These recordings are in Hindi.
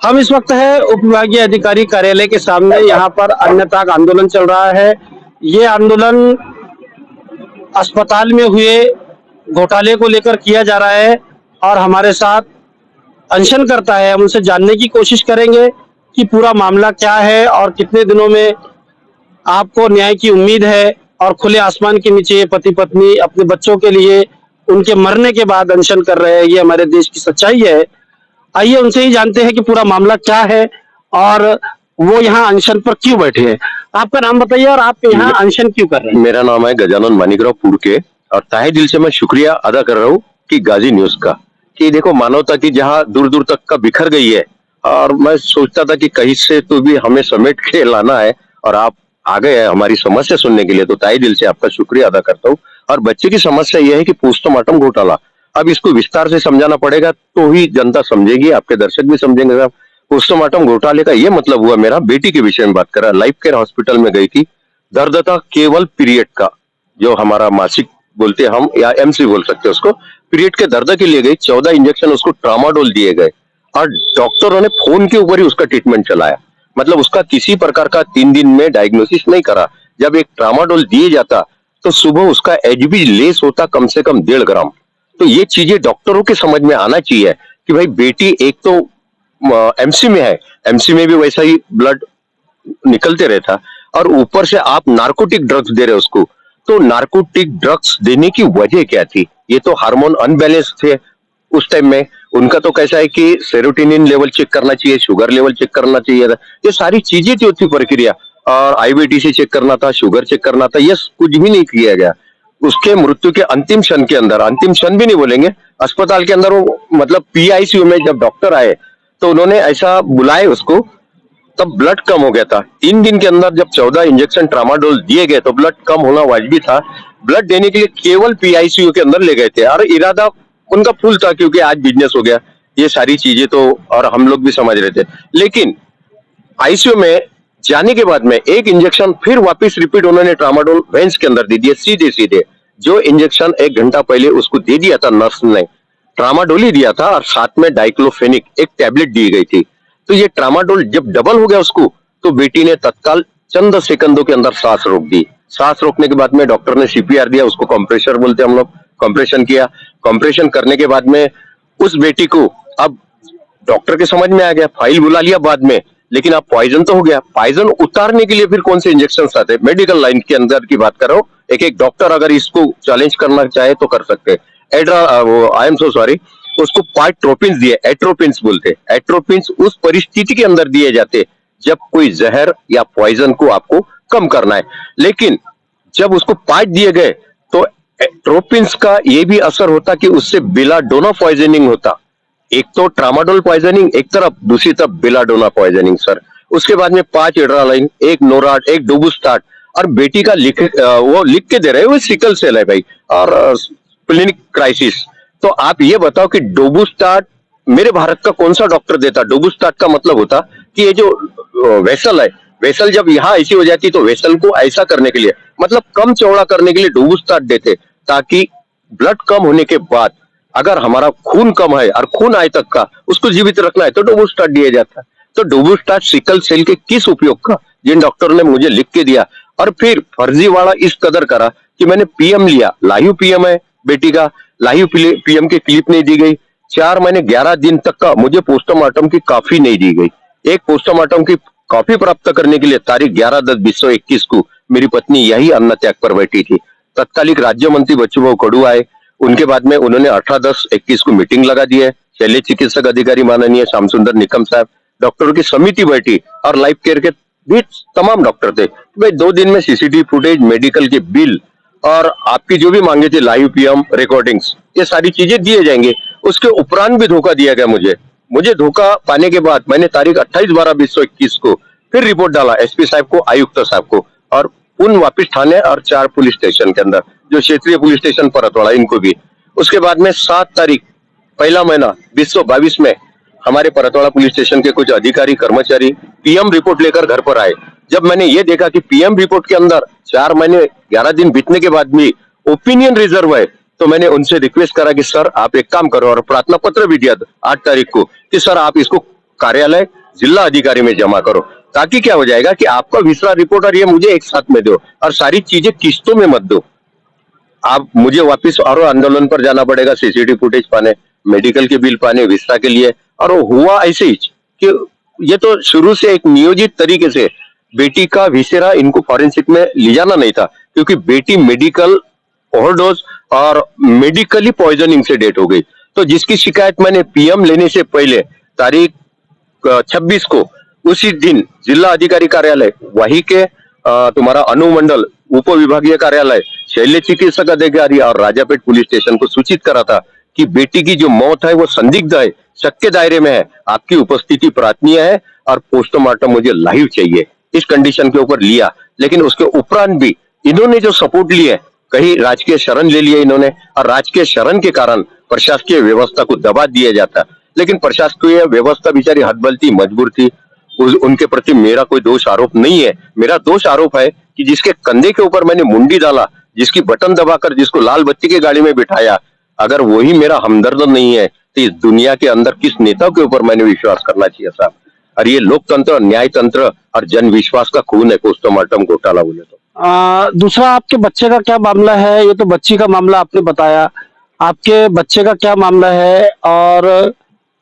हम इस वक्त है उप विभागीय अधिकारी कार्यालय के सामने। यहाँ पर अन्नत्याग आंदोलन चल रहा है। ये आंदोलन अस्पताल में हुए घोटाले को लेकर किया जा रहा है और हमारे साथ अनशन करता है। हम उनसे जानने की कोशिश करेंगे कि पूरा मामला क्या है और कितने दिनों में आपको न्याय की उम्मीद है। और खुले आसमान के नीचे पति पत्नी अपने बच्चों के लिए उनके मरने के बाद अनशन कर रहे हैं। ये हमारे देश की सच्चाई है। आइए उनसे ही जानते हैं कि पूरा मामला क्या है और वो यहाँ अनशन पर क्यों बैठे हैं। आपका नाम बताइए और आप यहाँ अनशन क्यों कर रहे हैं। मेरा नाम है गजानन मानिकराव पुरके और तहे दिल से मैं शुक्रिया अदा कर रहा हूँ कि गाजी न्यूज का, कि देखो मानवता की जहाँ दूर दूर तक का बिखर गई है। और मैं सोचता था कि कहीं से तो भी हमें समेट के लाना है और आप आ गए हैं हमारी समस्या सुनने के लिए, तो तहे दिल से आपका शुक्रिया अदा करता हूँ। और बच्चे की समस्या यह है कि पोस्टमार्टम घोटाला, अब इसको विस्तार से समझाना पड़ेगा तो ही जनता समझेगी, आपके दर्शक भी समझेंगे। पोस्टमार्टम घोटाले का ये मतलब हुआ, मेरा बेटी के विषय में बात कर रहा, लाइफ केयर हॉस्पिटल में गई थी। दर्द था केवल पीरियड का, जो हमारा मासिक बोलते हैं हम या एमसी बोल सकते हैं उसको। पीरियड के दर्द के लिए गई, 14 इंजेक्शन उसको ट्रामाडोल दिए गए और डॉक्टरों ने फोन के ऊपर ही उसका ट्रीटमेंट चलाया। मतलब उसका किसी प्रकार का 3 दिन में डायग्नोसिस नहीं करा। जब एक ट्रामाडोल दिए जाता तो सुबह उसका एचबी लेस होता कम से कम 1.5 ग्राम। तो ये चीजें डॉक्टरों के समझ में आना चाहिए कि भाई बेटी एक तो एमसी में है, एमसी में भी वैसा ही ब्लड निकलते रहता और ऊपर से आप नार्कोटिक ड्रग्स दे रहे हो उसको। तो नार्कोटिक ड्रग्स देने की वजह क्या थी? ये तो हार्मोन अनबैलेंस थे उस टाइम में। उनका तो कैसा है कि सेरोटोनिन लेवल चेक करना चाहिए, शुगर लेवल चेक करना चाहिए था, ये सारी चीजें थी उसकी प्रक्रिया। और आईबीटीसी चेक करना था, शुगर चेक करना था, ये कुछ भी नहीं किया गया। उसके मृत्यु के अंतिम क्षण के अंदर, अंतिम क्षण भी नहीं बोलेंगे, अस्पताल के अंदर वो मतलब पीआईसीयू में जब डॉक्टर आए तो उन्होंने ऐसा बुलाए उसको, तब ब्लड कम हो गया था। 3 दिन के अंदर जब 14 इंजेक्शन ट्रामाडोल दिए गए तो ब्लड कम होना वाजिबी था। ब्लड देने के लिए केवल पीआईसीयू के अंदर ले गए थे और इरादा उनका फुल था, क्योंकि आज बिजनेस हो गया। ये सारी चीजें तो और हम लोग भी समझ रहे थे। लेकिन आईसीयू में जाने के बाद में एक इंजेक्शन फिर वापस रिपीट उन्होंने ट्रामाडोल वेंस के अंदर दे दिया, सीधे सीधे। जो इंजेक्शन 1 घंटा पहले उसको दे दिया था नर्स ने, ट्रामाडोल ही दिया था और साथ में डाइक्लोफेनिक एक टैबलेट दी गई थी। तो ये ट्रामाडोल जब डबल हो गया उसको, तो बेटी ने तत्काल चंद सेकंदों के अंदर सांस रोक दी। सांस रोकने के बाद में डॉक्टर ने सीपीआर दिया, उसको कंप्रेशर बोलते हैं हम लोग, कंप्रेशन किया। कंप्रेशन करने के बाद में उस बेटी को अब डॉक्टर के समझ में आ गया, फाइल बुला लिया बाद में, लेकिन अब पॉइजन तो हो गया। पॉइजन उतारने के लिए फिर कौन से इंजेक्शन आते हैं, मेडिकल लाइन के अंदर की बात कर रहा हूँ। एक एक डॉक्टर अगर इसको चैलेंज करना चाहे तो कर सकते हैं। आई एम सो सॉरी, उसको पार्ट्रोपिन्स दिए, एट्रोपिन्स बोलते। एट्रोपिन्स उस परिस्थिति के अंदर दिए जाते जब कोई जहर या पॉइजन को आपको कम करना है। लेकिन जब उसको पार्ट दिए गए तो एट्रोपिन्स का ये भी असर होता कि उससे बेलाडोना पॉइजनिंग होता। एक तो ट्रामाडोल पॉइजनिंग एक तरफ, दूसरी तरफ बेलाडोना पॉइजनिंग सर। उसके बाद में 5 एड्रालाइन, 1 नोराट, 1 डोबुस्टाट। और बेटी का वो लिख के दे रहे हैं, वो सिकल सेल है भाई और क्लिनिक क्राइसिस। तो आप ये बताओ कि डोबुस्टाट मेरे भारत का कौन सा डॉक्टर देता? डोबुस्टाट का मतलब होता कि ये जो वेसल है, वेसल जब यहाँ ऐसी हो जाती तो वेसल को ऐसा करने के लिए, मतलब कम चौड़ा करने के लिए डोबुस्टाट देते, ताकि ब्लड कम होने के बाद अगर हमारा खून कम है और खून आए तक का उसको जीवित रखना है तो डोबुस्टाट दिया जाता है। तो डोबुस्टाट सिकल सेल के किस उपयोग का, जिन डॉक्टर ने मुझे लिख के दिया। और फिर फर्जीवाड़ा इस कदर करा कि मैंने पीएम लिया, लाइव पीएम है बेटी का, लाइव पीएम की क्लिप नहीं दी गई। 4 महीने 11 दिन तक का मुझे पोस्टमार्टम की कॉपी नहीं दी गई। एक पोस्टमार्टम की कॉपी प्राप्त करने के लिए तारीख 11/10/2021 को मेरी पत्नी यही अन्न त्याग पर बैठी थी। तत्कालिक राज्य मंत्री बच्चूभाऊ कडू आए, उनके बाद में उन्होंने 18/10/21 को मीटिंग लगा दी है। शल्य चिकित्सक अधिकारी माननीय श्याम सुंदर निकम साहब, डॉक्टरों की समिति बैठी और लाइफ केयर के भी तमाम डॉक्टर थे। भाई 2 दिन में सीसीटीवी फुटेज, मेडिकल के बिल और आपकी जो भी मांगे थे, लाइव पीएम रिकॉर्डिंग्स, ये सारी चीजें दिए जाएंगे। उसके उपरांत भी धोखा दिया गया मुझे धोखा पाने के बाद मैंने तारीख 28/12/2021 को फिर रिपोर्ट डाला एसपी साहब को, आयुक्त साहब को, और उन वापिस थाने और 4 पुलिस स्टेशन के अंदर, जो क्षेत्रीय पुलिस स्टेशन परतवाड़ा, इनको भी। उसके बाद में 7 तारीख 1 महीना 2022 में हमारे परतवाड़ा पुलिस स्टेशन के कुछ अधिकारी कर्मचारी पीएम रिपोर्ट लेकर घर पर आए। जब मैंने ये देखा कि पीएम रिपोर्ट के अंदर 4 महीने 11 दिन बीतने के बाद भी ओपिनियन रिजर्व है, तो मैंने उनसे रिक्वेस्ट करा कि सर आप एक काम करो, और प्रार्थना पत्र भी दिया 8 तारीख को कि सर आप इसको कार्यालय जिला अधिकारी में जमा करो, ताकि क्या हो जाएगा कि आपका विसरा रिपोर्ट और ये मुझे एक साथ में दो, और सारी चीजें किस्तों में मत दो। आप मुझे वापस और आंदोलन पर जाना पड़ेगा, सीसीटीवी फुटेज पाने, मेडिकल के बिल पाने विस्ता के लिए। और वो हुआ ऐसे ही कि ये तो शुरू से एक नियोजित तरीके से बेटी का विसेरा इनको फॉरेंसिक में ले जाना नहीं था, क्योंकि बेटी मेडिकल ओवरडोज और मेडिकली पॉइजनिंग से डेथ हो गई। तो जिसकी शिकायत मैंने पीएम लेने से पहले तारीख 26 को उसी दिन जिला अधिकारी कार्यालय वही के तुम्हारा अनुमंडल उप विभागीय कार्यालय शल्य चिकित्सक अधिकारी और राजापेट पुलिस स्टेशन को सूचित करा था कि बेटी की जो मौत है वो संदिग्ध है, शक के दायरे में है, आपकी उपस्थिति प्रार्थनीय है और पोस्टमार्टम मुझे लाइव चाहिए, इस कंडीशन के ऊपर लिया। लेकिन उसके उपरांत भी इन्होंने जो सपोर्ट लिए, कहीं राजकीय शरण ले लिए इन्होंने, और राजकीय शरण के कारण प्रशासकीय व्यवस्था को दबा दिया जाता। लेकिन प्रशासकीय व्यवस्था बेचारी हदबल थी, मजबूर थी। उनके प्रति मेरा कोई दोष आरोप नहीं है। मेरा दोष आरोप है कि जिसके कंधे के ऊपर मैंने मुंडी डाला, जिसकी बटन दबाकर जिसको लाल बत्ती की गाड़ी में बिठाया, अगर वही मेरा हमदर्द नहीं है तो इस दुनिया के अंदर किस नेता के ऊपर मैंने विश्वास करना चाहिए साहब। और ये लोकतंत्र, न्यायतंत्र और जन विश्वास का खून है पोस्टमार्टम घोटाला बोले तो। दूसरा, आपके बच्चे का क्या मामला है? ये तो बच्ची का मामला आपने बताया, आपके बच्चे का क्या मामला है और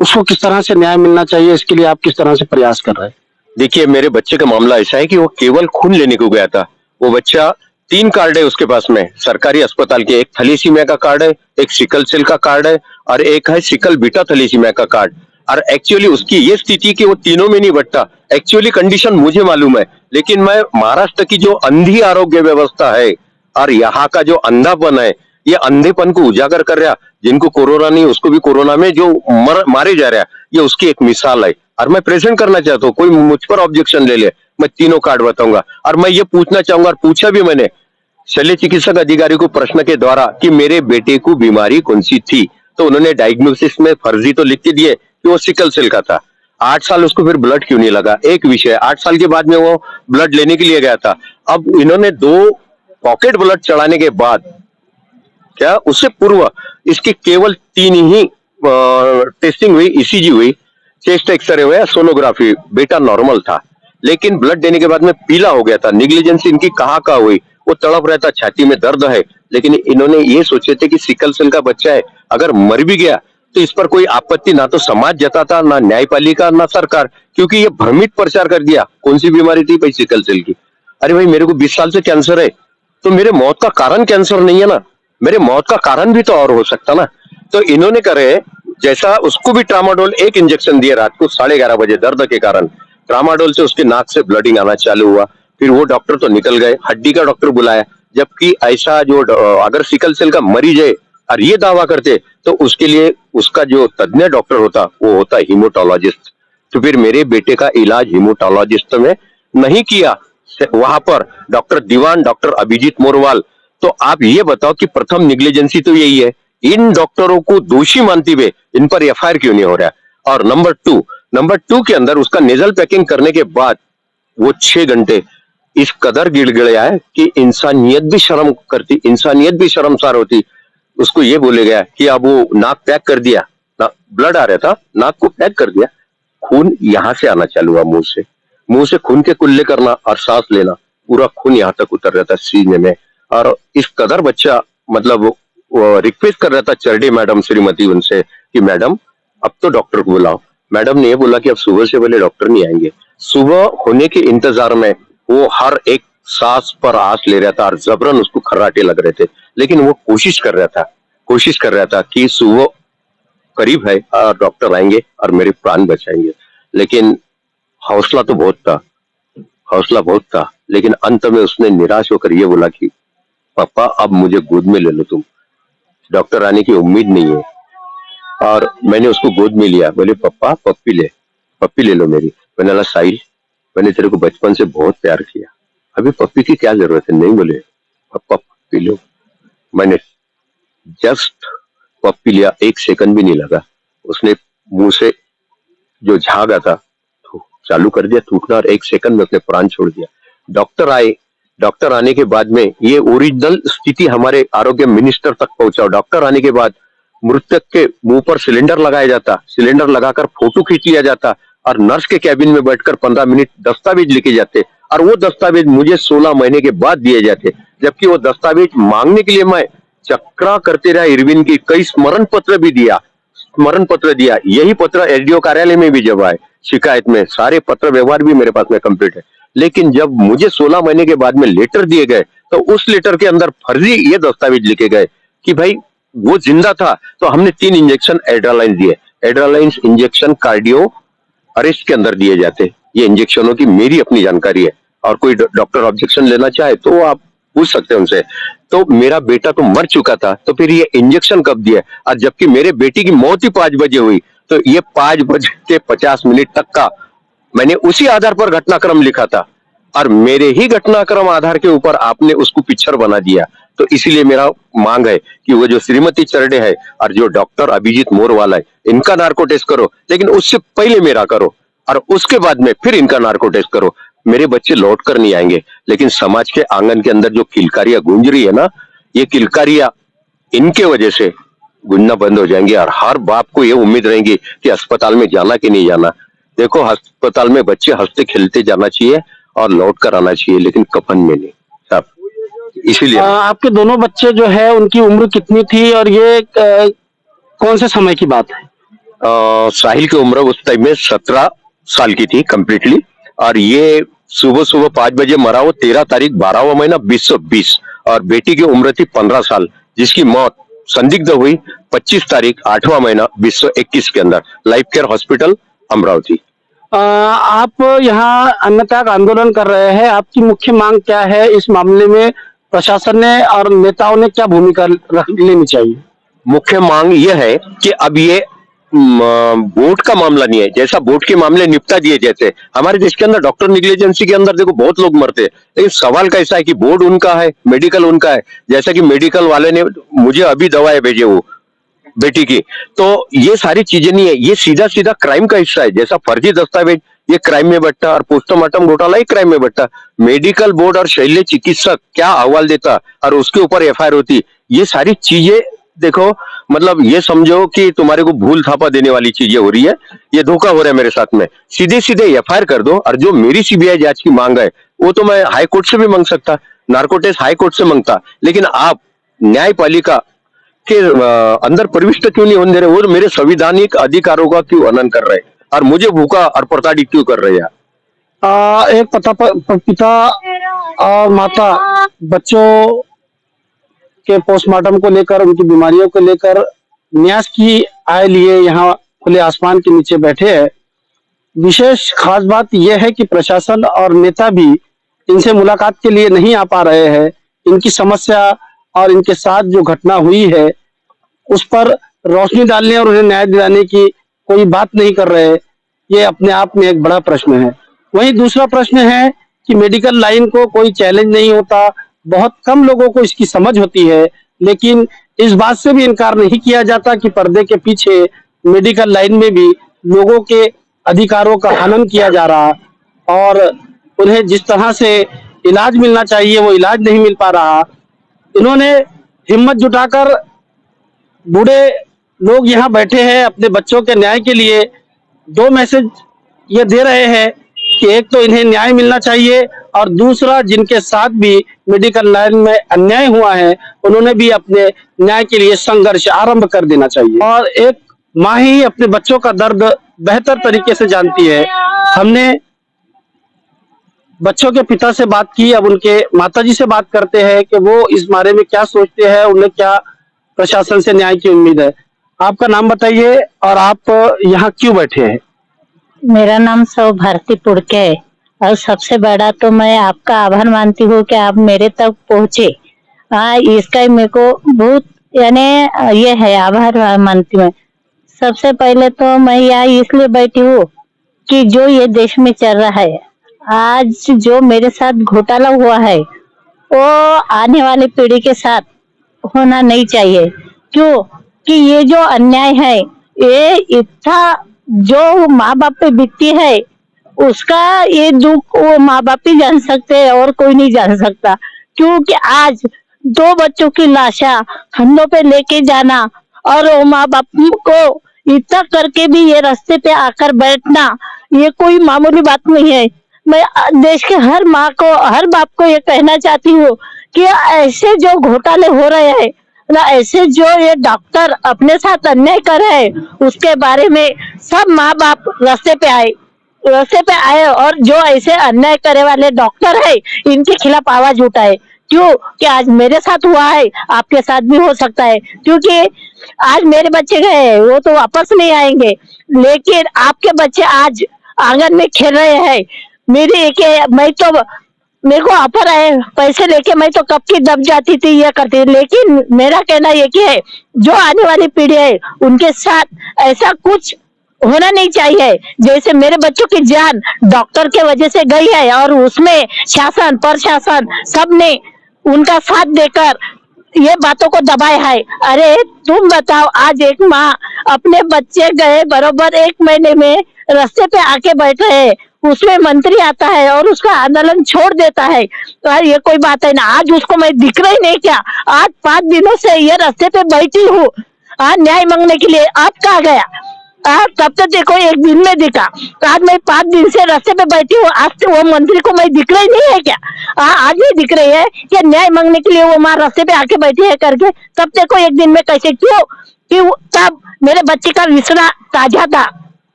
उसको किस तरह से न्याय मिलना चाहिए, इसके लिए आप किस तरह से प्रयास कर रहे हैं? देखिए, मेरे बच्चे का मामला ऐसा है कि वो केवल खून लेने को गया था। वो बच्चा 3 कार्ड है उसके पास में सरकारी अस्पताल के, एक थैलेसीमिया का कार्ड है, एक सिकल सेल का कार्ड है और एक है सिकल बीटा थैलेसीमिया का कार्ड। और एक्चुअली उसकी ये स्थिति कि वो तीनों में नहीं बटता। एक्चुअली कंडीशन मुझे मालूम है, लेकिन मैं महाराष्ट्र की जो अंधी आरोग्य व्यवस्था है और यहाँ का जो अंधापन है, ये अंधेपन को उजागर कर रहा। जिनको कोरोना नहीं उसको भी कोरोना में जो मारे जा रहा है, ये उसकी एक मिसाल है। और मैं प्रेजेंट करना चाहता हूँ, कोई मुझ पर ऑब्जेक्शन ले ले, मैं तीनों कार्ड बताऊंगा। और मैं ये पूछना चाहूंगा, और पूछा भी मैंने शल्य चिकित्सक अधिकारी को प्रश्न के द्वारा कि मेरे बेटे को बीमारी कौन सी थी, तो उन्होंने डायग्नोसिस में फर्जी तो लिख के दिए कि वो सिकल सेल का था। 8 साल उसको फिर ब्लड क्यों नहीं लगा, एक विषय। 8 साल के बाद में वो ब्लड लेने के लिए गया था। अब इन्होंने 2 पॉकेट ब्लड चढ़ाने के बाद, क्या उससे पूर्व इसकी केवल 3 ही टेस्टिंग हुई, ईसीजी हुई, चेस्ट एक्सरे हुआ, सोनोग्राफी, बेटा नॉर्मल था। लेकिन ब्लड देने के बाद में पीला हो गया था। निग्लिजेंस इनकी कहाँ हुई, वो तड़प रहता, छाती में दर्द है। लेकिन इन्होंने ये सोचे थे कि सिकल सेल का बच्चा है, अगर मर भी गया तो इस पर कोई आपत्ति ना तो समाज जताता, ना न्यायपालिका, ना सरकार, क्योंकि ये भ्रमित प्रचार कर दिया। कौन सी बीमारी थी भाई? सिकल सेल की। अरे भाई, मेरे को 20 साल से कैंसर है, तो मेरे मौत का कारण कैंसर नहीं है ना, मेरे मौत का कारण भी तो और हो सकता ना। तो इन्होंने करे जैसा, उसको भी ट्रामाडोल 1 इंजेक्शन दिए रात को 11:30 बजे दर्द के कारण। ट्रामाडोल से उसके नाक से ब्लडिंग आना चालू हुआ। फिर वो डॉक्टर तो निकल गए, हड्डी का डॉक्टर बुलाया। जबकि ऐसा जो अगर सिकल सेल का मरीज है और ये दावा करते, तो उसके लिए उसका जो तज्ञ डॉक्टर होता वो होता हीमोटोलॉजिस्ट। तो फिर मेरे बेटे का इलाज हीमोटोलॉजिस्ट में नहीं किया, वहां पर डॉक्टर दीवान, डॉक्टर अभिजीत मोरवाल। तो आप ये बताओ कि प्रथम निग्लिजेंसी तो यही है, इन डॉक्टरों को दोषी मानते हुए इन पर एफआईआर क्यों नहीं हो रहा? और नंबर 2 के अंदर उसका नेजल पैकिंग करने के बाद वो 6 घंटे इस कदर गिड़गिड़ाया है कि इंसानियत भी शर्म करती, इंसानियत भी शर्मसार होती। उसको ये बोले गया कि अब वो नाक पैक कर दिया, ब्लड आ रहा था, नाक को पैक कर दिया, खून यहां से आना चालू हुआ, मुंह से खून के कुल्ले करना और सांस लेना, पूरा खून यहाँ तक उतर रहा था सीने में। और इस कदर बच्चा मतलब रिक्वेस्ट कर रहा था चरडी मैडम, श्रीमती, उनसे कि मैडम अब तो डॉक्टर को बुलाओ। मैडम ने ये बोला कि अब सुबह से पहले डॉक्टर नहीं आएंगे। सुबह होने के इंतजार में वो हर एक सांस पर आस ले रहा था और जबरन उसको खर्राटे लग रहे थे। लेकिन वो कोशिश कर रहा था कि सुबह करीब है और डॉक्टर आएंगे और मेरे प्राण बचाएंगे। लेकिन हौसला बहुत था। लेकिन अंत में उसने निराश होकर ये बोला कि पापा अब मुझे गोद में ले लो तुम, डॉक्टर आने की उम्मीद नहीं है। और मैंने उसको गोद में लिया, बोले पापा पप्पी ले लो मेरी। मैंने बोला साहिल, मैंने तेरे को बचपन से बहुत प्यार किया, अभी पप्पी की क्या जरूरत है? नहीं बोले, पापा पप्पी लो। मैंने जस्ट पप्पी लिया, 1 सेकंड भी नहीं लगा, उसने मुंह से जो झाग था चालू कर दिया थूकना और 1 सेकंड में अपने प्राण छोड़ दिया। डॉक्टर आए, डॉक्टर आने के बाद में ये ओरिजिनल स्थिति हमारे आरोग्य मिनिस्टर तक पहुंचा। डॉक्टर आने के बाद मृतक के मुंह पर सिलेंडर लगाया जाता, सिलेंडर लगाकर फोटो खींच लिया जाता और नर्स के कैबिन में बैठकर 15 मिनट दस्तावेज लेके जाते, और वो दस्तावेज मुझे 16 महीने के बाद दिए जाते, जबकि वो दस्तावेज मांगने के लिए मैं चक्रा करते रहा। इरविन की कई स्मरण पत्र भी दिया, स्मरण पत्र दिया, यही पत्र एसडीओ कार्यालय में भी जब आए शिकायत में, सारे पत्र व्यवहार भी मेरे पास में कंप्लीट है। लेकिन जब मुझे 16 महीने के बाद में लेटर दिए गए, तो उस लेटर के अंदर फर्जी ये दस्तावेज लिखे गए कि भाई वो जिंदा था तो हमने 3 इंजेक्शन एड्रालाइन दिए। एड्रालाइन इंजेक्शन कार्डियो अरेस्ट के अंदर दिए जाते। ये इंजेक्शनों की मेरी अपनी जानकारी है, और कोई डॉक्टर ऑब्जेक्शन लेना चाहे तो आप पूछ सकते हैं उनसे। तो मेरा बेटा तो मर चुका था, तो फिर ये इंजेक्शन कब दिया? और जबकि मेरे बेटी की मौत ही 5 बजे हुई, तो ये 5 बज के 50 मिनट तक का मैंने उसी आधार पर घटनाक्रम लिखा था, और मेरे ही घटनाक्रम आधार के ऊपर आपने उसको पिक्चर बना दिया। तो इसीलिए मेरा मांग है कि वो जो श्रीमती चरडे है और जो डॉक्टर अभिजीत मोरवाला है, इनका नार्को टेस्ट करो, लेकिन उससे पहले मेरा करो, और उसके बाद में फिर इनका नार्को टेस्ट करो। मेरे बच्चे लौट कर नहीं आएंगे, लेकिन समाज के आंगन के अंदर जो किलकारियां गूंज रही है ना, ये किलकारियां इनके वजह से गूंजना बंद हो जाएंगी, और हर बाप को ये उम्मीद रहेगी कि अस्पताल में जाना कि नहीं जाना। देखो, अस्पताल में बच्चे हंसते खेलते जाना चाहिए और लौट कर आना चाहिए, लेकिन कफन में नहीं साहब। इसीलिए आपके दोनों बच्चे जो है उनकी उम्र कितनी थी, और ये कौन से समय की बात है? साहिल की उम्र उस टाइम में 17 साल की थी कंप्लीटली, और ये सुबह सुबह 5 बजे मरा। वो 13 तारीख 12वां महीना 2020, और बेटी की उम्र थी 15 साल, जिसकी मौत संदिग्ध हुई 25 तारीख 8वां महीना 2021 के अंदर, लाइफ केयर हॉस्पिटल अमरावती। आप यहाँ अन्नत्याग आंदोलन कर रहे हैं, आपकी मुख्य मांग क्या है इस मामले में? प्रशासन ने और नेताओं ने क्या भूमिका लेनी चाहिए? मुख्य मांग यह है कि अब ये बोर्ड का मामला नहीं है, जैसा बोर्ड के मामले निपटा दिए जाते। हमारे देश के अंदर डॉक्टर निग्लिजेंसी के अंदर देखो बहुत लोग मरते हैं, लेकिन सवाल कैसा है कि बोर्ड उनका है, मेडिकल उनका है। जैसा कि मेडिकल वाले ने मुझे अभी दवाएं भेजे वो बेटी की, तो ये सारी चीजें नहीं है, ये सीधा सीधा क्राइम का हिस्सा है। जैसा फर्जी दस्तावेज ये क्राइम में बट्टा, और पोस्टमार्टम घोटाला ही क्राइम में बट्टा। मेडिकल बोर्ड और शल्य चिकित्सक क्या अहवाल देता और उसके ऊपर एफआईआर होती, ये सारी चीजें देखो, मतलब ये समझो कि तुम्हारे को भूल थापा देने वाली चीजें हो रही है, ये धोखा हो रहा है मेरे साथ में। सीधे सीधे एफआईआर कर दो, और जो मेरी सीबीआई जांच की मांग है वो तो मैं हाई कोर्ट से भी मांग सकता, नार्को टेस्ट हाई कोर्ट से मांगता, लेकिन आप न्यायपालिका के अंदर प्रविष्ट क्यों नहीं होने दे रहे? वो मेरे संवैधानिक अधिकारों का क्यों हनन कर रहे हैं, और मुझे भूखा और प्रताड़ित क्यों कर रहे हैं? एक पिता और माता बच्चों के पोस्टमार्टम को लेकर, उनकी बीमारियों को लेकर न्यास की आय लिए यहाँ खुले आसमान के नीचे बैठे हैं। विशेष खास बात यह है कि प्रशासन और नेता भी इनसे मुलाकात के लिए नहीं आ पा रहे हैं। इनकी समस्या और इनके साथ जो घटना हुई है उस पर रोशनी डालने और उन्हें न्याय दिलाने की कोई बात नहीं कर रहे। ये अपने आप में एक बड़ा प्रश्न है। वहीं दूसरा प्रश्न है कि मेडिकल लाइन को कोई चैलेंज नहीं होता, बहुत कम लोगों को इसकी समझ होती है, लेकिन इस बात से भी इनकार नहीं किया जाता कि पर्दे के पीछे मेडिकल लाइन में भी लोगों के अधिकारों का हनन किया जा रहा, और उन्हें जिस तरह से इलाज मिलना चाहिए वो इलाज नहीं मिल पा रहा। इन्होंने हिम्मत जुटाकर, बूढ़े लोग यहाँ बैठे हैं अपने बच्चों के न्याय के लिए, 2 मैसेज ये दे रहे हैं कि एक तो इन्हें न्याय मिलना चाहिए, और दूसरा जिनके साथ भी मेडिकल लाइन में अन्याय हुआ है उन्होंने भी अपने न्याय के लिए संघर्ष आरंभ कर देना चाहिए। और एक माँ ही अपने बच्चों का दर्द बेहतर तरीके से जानती है। हमने बच्चों के पिता से बात की, अब उनके माताजी से बात करते हैं कि वो इस बारे में क्या सोचते हैं, उन्हें क्या प्रशासन से न्याय की उम्मीद है। आपका नाम बताइए और आप यहाँ क्यों बैठे हैं? मेरा नाम सौ भारती पुड़के है, और सबसे बड़ा तो मैं आपका आभार मानती हूँ कि आप मेरे तक पहुँचे। इसका मेरे को बहुत यानी ये है, आभार मानती हूँ। सबसे पहले तो मैं यहाँ इसलिए बैठी हूँ कि जो ये देश में चल रहा है, आज जो मेरे साथ घोटाला हुआ है वो आने वाली पीढ़ी के साथ होना नहीं चाहिए। क्यों कि ये जो अन्याय है, ये इतना जो माँ बाप पे बीतती है उसका ये दुख वो माँ बाप ही जान सकते हैं और कोई नहीं जान सकता। क्योंकि आज 2 बच्चों की लाशा कंधों पे लेके जाना और वो माँ बाप को इतना करके भी ये रास्ते पे आकर बैठना ये कोई मामूली बात नहीं है। मैं देश के हर माँ को, हर बाप को ये कहना चाहती हूँ कि ऐसे जो घोटाले हो रहे हैं ना, ऐसे जो ये डॉक्टर अपने साथ अन्याय कर रहे हैं, उसके बारे में सब माँ बाप रास्ते पे आए और जो ऐसे अन्याय करे वाले डॉक्टर है इनके खिलाफ आवाज उठाए। क्यों कि आज मेरे साथ हुआ है, आपके साथ भी हो सकता है। क्योंकि आज मेरे बच्चे गए वो तो वापस नहीं आएंगे, लेकिन आपके बच्चे आज आंगन में खेल रहे हैं। मेरे को ऑफर आए पैसे लेके मैं तो कब की दब जाती थी, ये करती थी। लेकिन मेरा कहना ये कि है जो आने वाली पीढ़ी है उनके साथ ऐसा कुछ होना नहीं चाहिए। जैसे मेरे बच्चों की जान डॉक्टर के वजह से गई है और उसमें शासन प्रशासन सबने उनका साथ देकर ये बातों को दबाया है। अरे तुम बताओ, आज एक माँ अपने बच्चे गए बरोबर 1 महीने में रास्ते पे आके बैठे हैं, उसमें मंत्री आता है और उसका आंदोलन छोड़ देता है। तो ये कोई बात है ना? आज उसको मैं दिख रही नहीं क्या? आज 5 दिनों से ये रास्ते पे बैठी हूँ न्याय मांगने के लिए। अब कहाँ गया? तब तो देखो 1 दिन में दिखा, तो आज मैं 5 दिन से रास्ते पे बैठी हूँ। आज तो वो मंत्री को मैं दिख रही नहीं है क्या? आज भी दिख रही है कि न्याय मांगने के लिए वो माँ रास्ते पे आके बैठी है करके। तब देखो 1 दिन में कैसे, क्यों कि तब मेरे बच्चे का विसरा ताजा था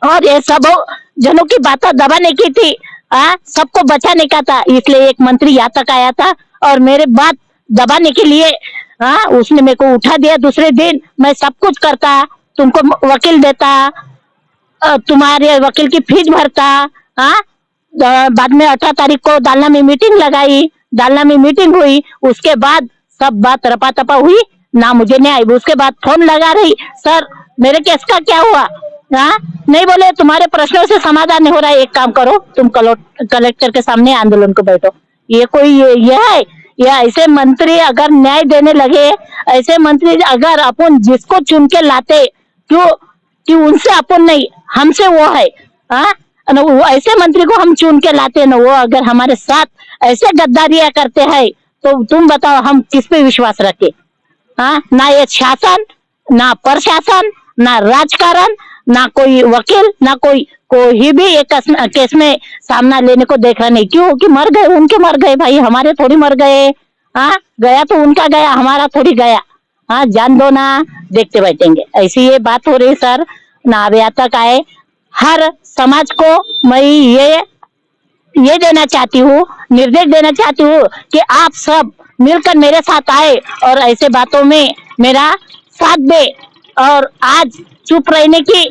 और ये सब जनों की बातें दबाने की थी, सबको बचाने का था। इसलिए एक मंत्री यहाँ तक आया था और मेरे बात दबाने के लिए उसने मेरे को उठा दिया। दूसरे दिन मैं सब कुछ करता, तुमको वकील देता, तुम्हारे वकील की फीस भरता। बाद में 18 तारीख को दालना में मीटिंग लगाई, दालना में मीटिंग हुई, उसके बाद सब बात रपा तपा हुई ना, मुझे न्याय। उसके बाद फोन लगा रही, सर मेरे केस का क्या हुआ? नहीं बोले तुम्हारे प्रश्नों से समाधान नहीं हो रहा है, एक काम करो तुम कलेक्टर के सामने आंदोलन को बैठो। ये कोई ये है? या ऐसे मंत्री अगर न्याय देने लगे, ऐसे मंत्री अगर अपन जिसको चुन के लाते, क्यों कि उनसे अपन नहीं, हमसे वो है ऐसे मंत्री को हम चुन के लाते ना, वो अगर हमारे साथ ऐसे गद्दारियां करते हैं तो तुम बताओ हम किस पे विश्वास रखें? ना ये शासन, ना प्रशासन, ना राजकारण, ना कोई वकील, ना कोई भी एक केस में सामना लेने को देख रहा नहीं। क्यों कि मर गए, उनके मर गए भाई, हमारे थोड़ी मर गए। गया तो उनका गया, हमारा थोड़ी गया। जान दो ना, देखते बैठेंगे। ऐसी ये बात हो रही सर ना। अब यहाँ तक आए, हर समाज को मैं ये देना चाहती हूँ, निर्देश देना चाहती हूँ कि आप सब मिलकर मेरे साथ आए और ऐसे बातों में मेरा साथ दे। और आज चुप रहने की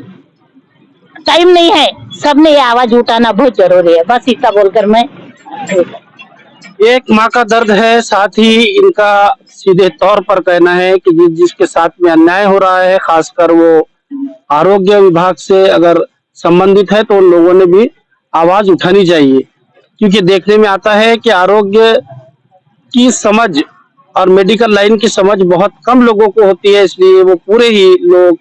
टाइम नहीं है, सबने ये आवाज उठाना बहुत जरूरी है। बस इतना बोलकर मैं एक माँ का दर्द है, साथ ही इनका सीधे तौर पर कहना है कि जिसके साथ में अन्याय हो रहा है, खासकर वो आरोग्य विभाग से अगर संबंधित है, तो उन लोगों ने भी आवाज उठानी चाहिए। क्योंकि देखने में आता है कि आरोग्य की समझ और मेडिकल लाइन की समझ बहुत कम लोगों को होती है, इसलिए वो पूरे ही लोग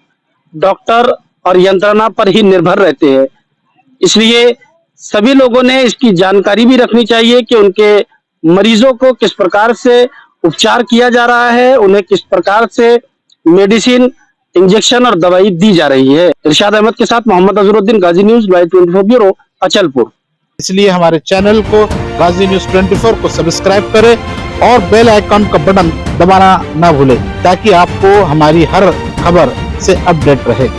डॉक्टर और यंत्रणा पर ही निर्भर रहते हैं। इसलिए सभी लोगों ने इसकी जानकारी भी रखनी चाहिए कि उनके मरीजों को किस प्रकार से उपचार किया जा रहा है, उन्हें किस प्रकार से मेडिसिन, इंजेक्शन और दवाई दी जा रही है। इरशाद अहमद के साथ मोहम्मद अजहरुद्दीन, गाजी न्यूज लाइव 24 ब्यूरो, अचलपुर। इसलिए हमारे चैनल को गाजी न्यूज 24 को सब्सक्राइब करें और बेल आइकन का बटन दबाना ना भूलें, ताकि आपको हमारी हर खबर से अपडेट रहे।